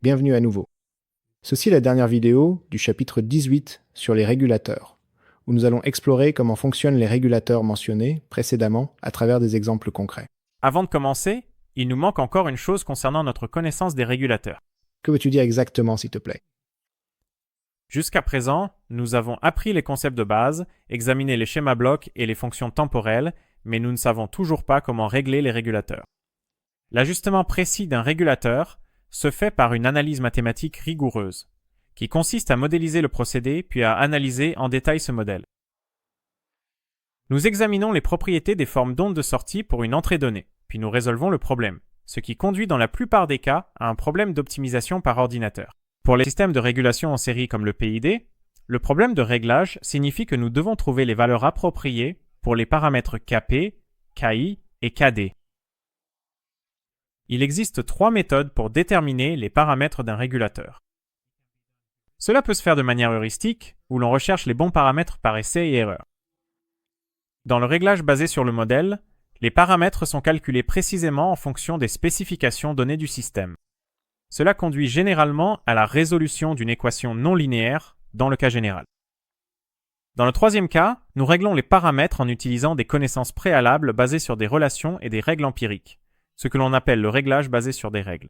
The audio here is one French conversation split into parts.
Bienvenue à nouveau. Ceci est la dernière vidéo du chapitre 18 sur les régulateurs, où nous allons explorer comment fonctionnent les régulateurs mentionnés précédemment à travers des exemples concrets. Avant de commencer, il nous manque encore une chose concernant notre connaissance des régulateurs. Que veux-tu dire exactement, s'il te plaît? Jusqu'à présent, nous avons appris les concepts de base, examiné les schémas blocs et les fonctions temporelles, mais nous ne savons toujours pas comment régler les régulateurs. L'ajustement précis d'un régulateur se fait par une analyse mathématique rigoureuse, qui consiste à modéliser le procédé puis à analyser en détail ce modèle. Nous examinons les propriétés des formes d'ondes de sortie pour une entrée donnée, puis nous résolvons le problème, ce qui conduit dans la plupart des cas à un problème d'optimisation par ordinateur. Pour les systèmes de régulation en série comme le PID, le problème de réglage signifie que nous devons trouver les valeurs appropriées pour les paramètres Kp, Ki et Kd. Il existe 3 méthodes pour déterminer les paramètres d'un régulateur. Cela peut se faire de manière heuristique, où l'on recherche les bons paramètres par essai et erreur. Dans le réglage basé sur le modèle, les paramètres sont calculés précisément en fonction des spécifications données du système. Cela conduit généralement à la résolution d'une équation non linéaire dans le cas général. Dans le troisième cas, nous réglons les paramètres en utilisant des connaissances préalables basées sur des relations et des règles empiriques, ce que l'on appelle le réglage basé sur des règles.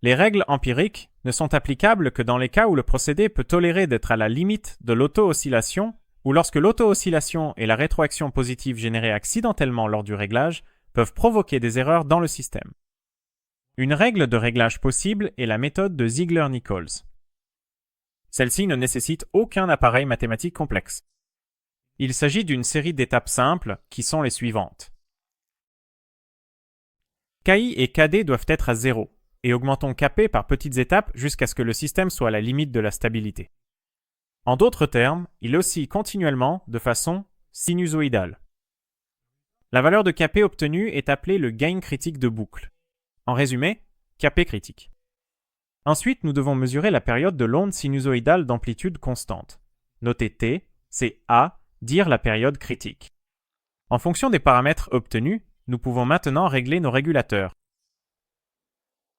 Les règles empiriques ne sont applicables que dans les cas où le procédé peut tolérer d'être à la limite de l'auto-oscillation ou lorsque l'auto-oscillation et la rétroaction positive générée accidentellement lors du réglage peuvent provoquer des erreurs dans le système. Une règle de réglage possible est la méthode de Ziegler-Nichols. Celle-ci ne nécessite aucun appareil mathématique complexe. Il s'agit d'une série d'étapes simples qui sont les suivantes. Ki et Kd doivent être à 0, et augmentons Kp par petites étapes jusqu'à ce que le système soit à la limite de la stabilité. En d'autres termes, il oscille continuellement de façon sinusoïdale. La valeur de Kp obtenue est appelée le gain critique de boucle. En résumé, Kp critique. Ensuite, nous devons mesurer la période de l'onde sinusoïdale d'amplitude constante. Notez T, c'est A, dire la période critique. En fonction des paramètres obtenus, nous pouvons maintenant régler nos régulateurs.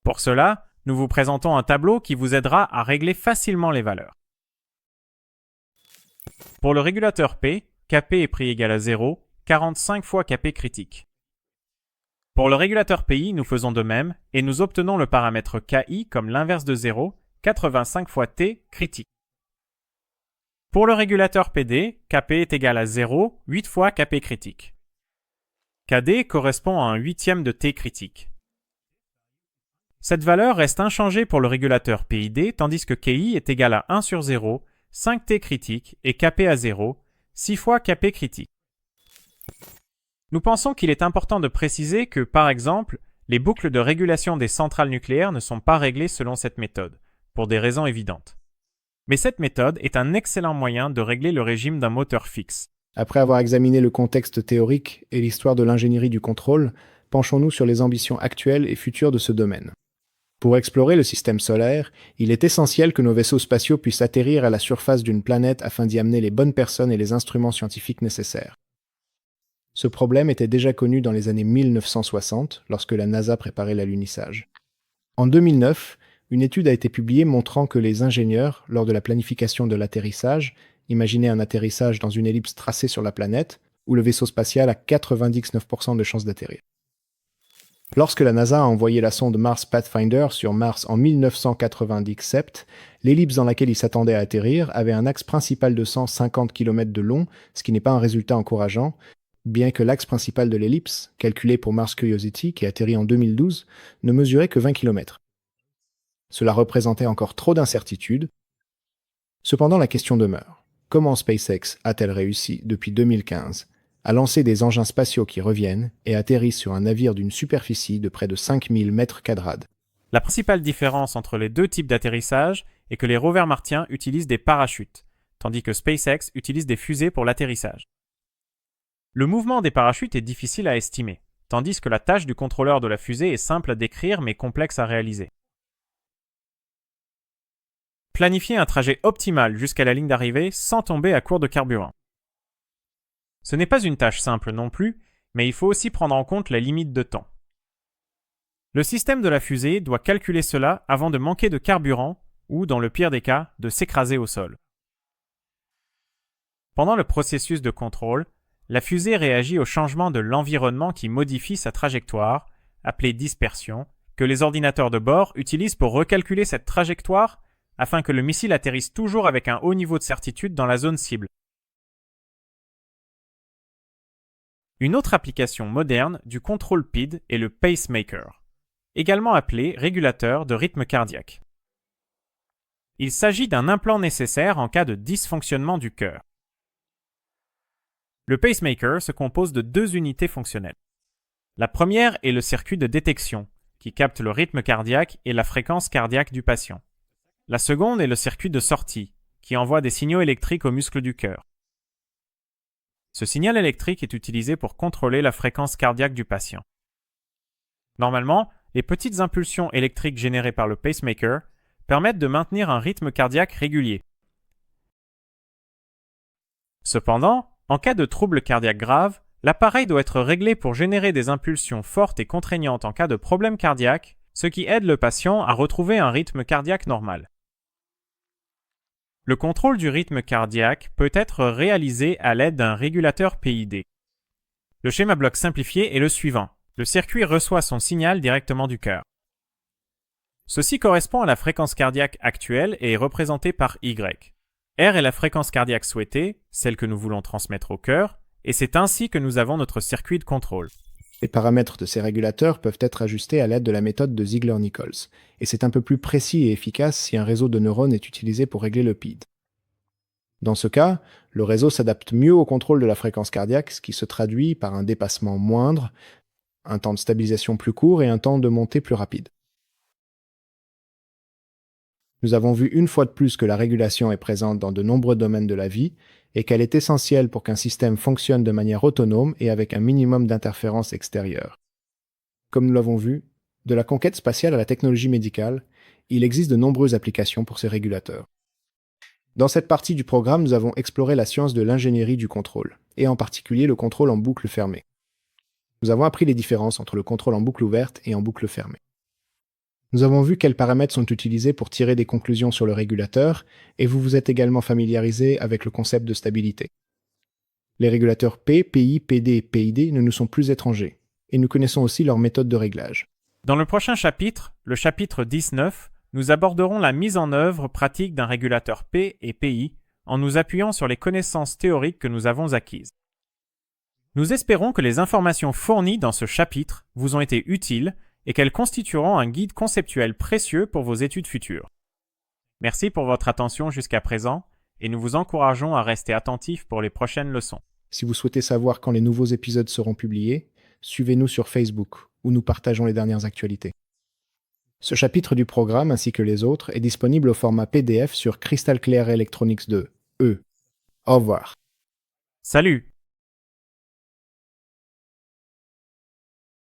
Pour cela, nous vous présentons un tableau qui vous aidera à régler facilement les valeurs. Pour le régulateur P, Kp est pris égal à 0, 45 fois Kp critique. Pour le régulateur PI, nous faisons de même et nous obtenons le paramètre Ki comme l'inverse de 0, 85 fois T critique. Pour le régulateur PD, Kp est égal à 0, 8 fois Kp critique. Kd correspond à un huitième de T critique. Cette valeur reste inchangée pour le régulateur PID, tandis que Ki est égal à 1 sur 0, 5T critique et Kp à 0, 6 fois Kp critique. Nous pensons qu'il est important de préciser que, par exemple, les boucles de régulation des centrales nucléaires ne sont pas réglées selon cette méthode, pour des raisons évidentes. Mais cette méthode est un excellent moyen de régler le régime d'un moteur fixe. Après avoir examiné le contexte théorique et l'histoire de l'ingénierie du contrôle, penchons-nous sur les ambitions actuelles et futures de ce domaine. Pour explorer le système solaire, il est essentiel que nos vaisseaux spatiaux puissent atterrir à la surface d'une planète afin d'y amener les bonnes personnes et les instruments scientifiques nécessaires. Ce problème était déjà connu dans les années 1960, lorsque la NASA préparait l'alunissage. En 2009, une étude a été publiée montrant que les ingénieurs, lors de la planification de l'atterrissage, imaginaient un atterrissage dans une ellipse tracée sur la planète, où le vaisseau spatial a 99% de chances d'atterrir. Lorsque la NASA a envoyé la sonde Mars Pathfinder sur Mars en 1997, l'ellipse dans laquelle il s'attendait à atterrir avait un axe principal de 150 km de long, ce qui n'est pas un résultat encourageant, bien que l'axe principal de l'ellipse, calculé pour Mars Curiosity, qui atterrit en 2012, ne mesurait que 20 km. Cela représentait encore trop d'incertitudes. Cependant, la question demeure. Comment SpaceX a-t-elle réussi, depuis 2015, à lancer des engins spatiaux qui reviennent et atterrissent sur un navire d'une superficie de près de 5000 mètres quadrats? La principale différence entre les deux types d'atterrissage est que les rovers martiens utilisent des parachutes, tandis que SpaceX utilise des fusées pour l'atterrissage. Le mouvement des parachutes est difficile à estimer, tandis que la tâche du contrôleur de la fusée est simple à décrire mais complexe à réaliser. Planifier un trajet optimal jusqu'à la ligne d'arrivée sans tomber à court de carburant. Ce n'est pas une tâche simple non plus, mais il faut aussi prendre en compte la limite de temps. Le système de la fusée doit calculer cela avant de manquer de carburant ou, dans le pire des cas, de s'écraser au sol. Pendant le processus de contrôle, la fusée réagit au changement de l'environnement qui modifie sa trajectoire, appelée dispersion, que les ordinateurs de bord utilisent pour recalculer cette trajectoire afin que le missile atterrisse toujours avec un haut niveau de certitude dans la zone cible. Une autre application moderne du contrôle PID est le pacemaker, également appelé régulateur de rythme cardiaque. Il s'agit d'un implant nécessaire en cas de dysfonctionnement du cœur. Le pacemaker se compose de deux unités fonctionnelles. La première est le circuit de détection, qui capte le rythme cardiaque et la fréquence cardiaque du patient. La seconde est le circuit de sortie, qui envoie des signaux électriques aux muscles du cœur. Ce signal électrique est utilisé pour contrôler la fréquence cardiaque du patient. Normalement, les petites impulsions électriques générées par le pacemaker permettent de maintenir un rythme cardiaque régulier. Cependant, en cas de trouble cardiaque grave, l'appareil doit être réglé pour générer des impulsions fortes et contraignantes en cas de problème cardiaque, ce qui aide le patient à retrouver un rythme cardiaque normal. Le contrôle du rythme cardiaque peut être réalisé à l'aide d'un régulateur PID. Le schéma bloc simplifié est le suivant. Le circuit reçoit son signal directement du cœur. Ceci correspond à la fréquence cardiaque actuelle et est représenté par Y. R est la fréquence cardiaque souhaitée, celle que nous voulons transmettre au cœur, et c'est ainsi que nous avons notre circuit de contrôle. Les paramètres de ces régulateurs peuvent être ajustés à l'aide de la méthode de Ziegler-Nichols, et c'est un peu plus précis et efficace si un réseau de neurones est utilisé pour régler le PID. Dans ce cas, le réseau s'adapte mieux au contrôle de la fréquence cardiaque, ce qui se traduit par un dépassement moindre, un temps de stabilisation plus court et un temps de montée plus rapide. Nous avons vu une fois de plus que la régulation est présente dans de nombreux domaines de la vie et qu'elle est essentielle pour qu'un système fonctionne de manière autonome et avec un minimum d'interférences extérieures. Comme nous l'avons vu, de la conquête spatiale à la technologie médicale, il existe de nombreuses applications pour ces régulateurs. Dans cette partie du programme, nous avons exploré la science de l'ingénierie du contrôle, et en particulier le contrôle en boucle fermée. Nous avons appris les différences entre le contrôle en boucle ouverte et en boucle fermée. Nous avons vu quels paramètres sont utilisés pour tirer des conclusions sur le régulateur, et vous vous êtes également familiarisé avec le concept de stabilité. Les régulateurs P, PI, PD et PID ne nous sont plus étrangers, et nous connaissons aussi leur méthode de réglage. Dans le prochain chapitre, le chapitre 19, nous aborderons la mise en œuvre pratique d'un régulateur P et PI en nous appuyant sur les connaissances théoriques que nous avons acquises. Nous espérons que les informations fournies dans ce chapitre vous ont été utiles et qu'elles constitueront un guide conceptuel précieux pour vos études futures. Merci pour votre attention jusqu'à présent et nous vous encourageons à rester attentifs pour les prochaines leçons. Si vous souhaitez savoir quand les nouveaux épisodes seront publiés, suivez-nous sur Facebook, où nous partageons les dernières actualités. Ce chapitre du programme, ainsi que les autres, est disponible au format PDF sur Crystal Clear Electronics 2, E. Au revoir. Salut!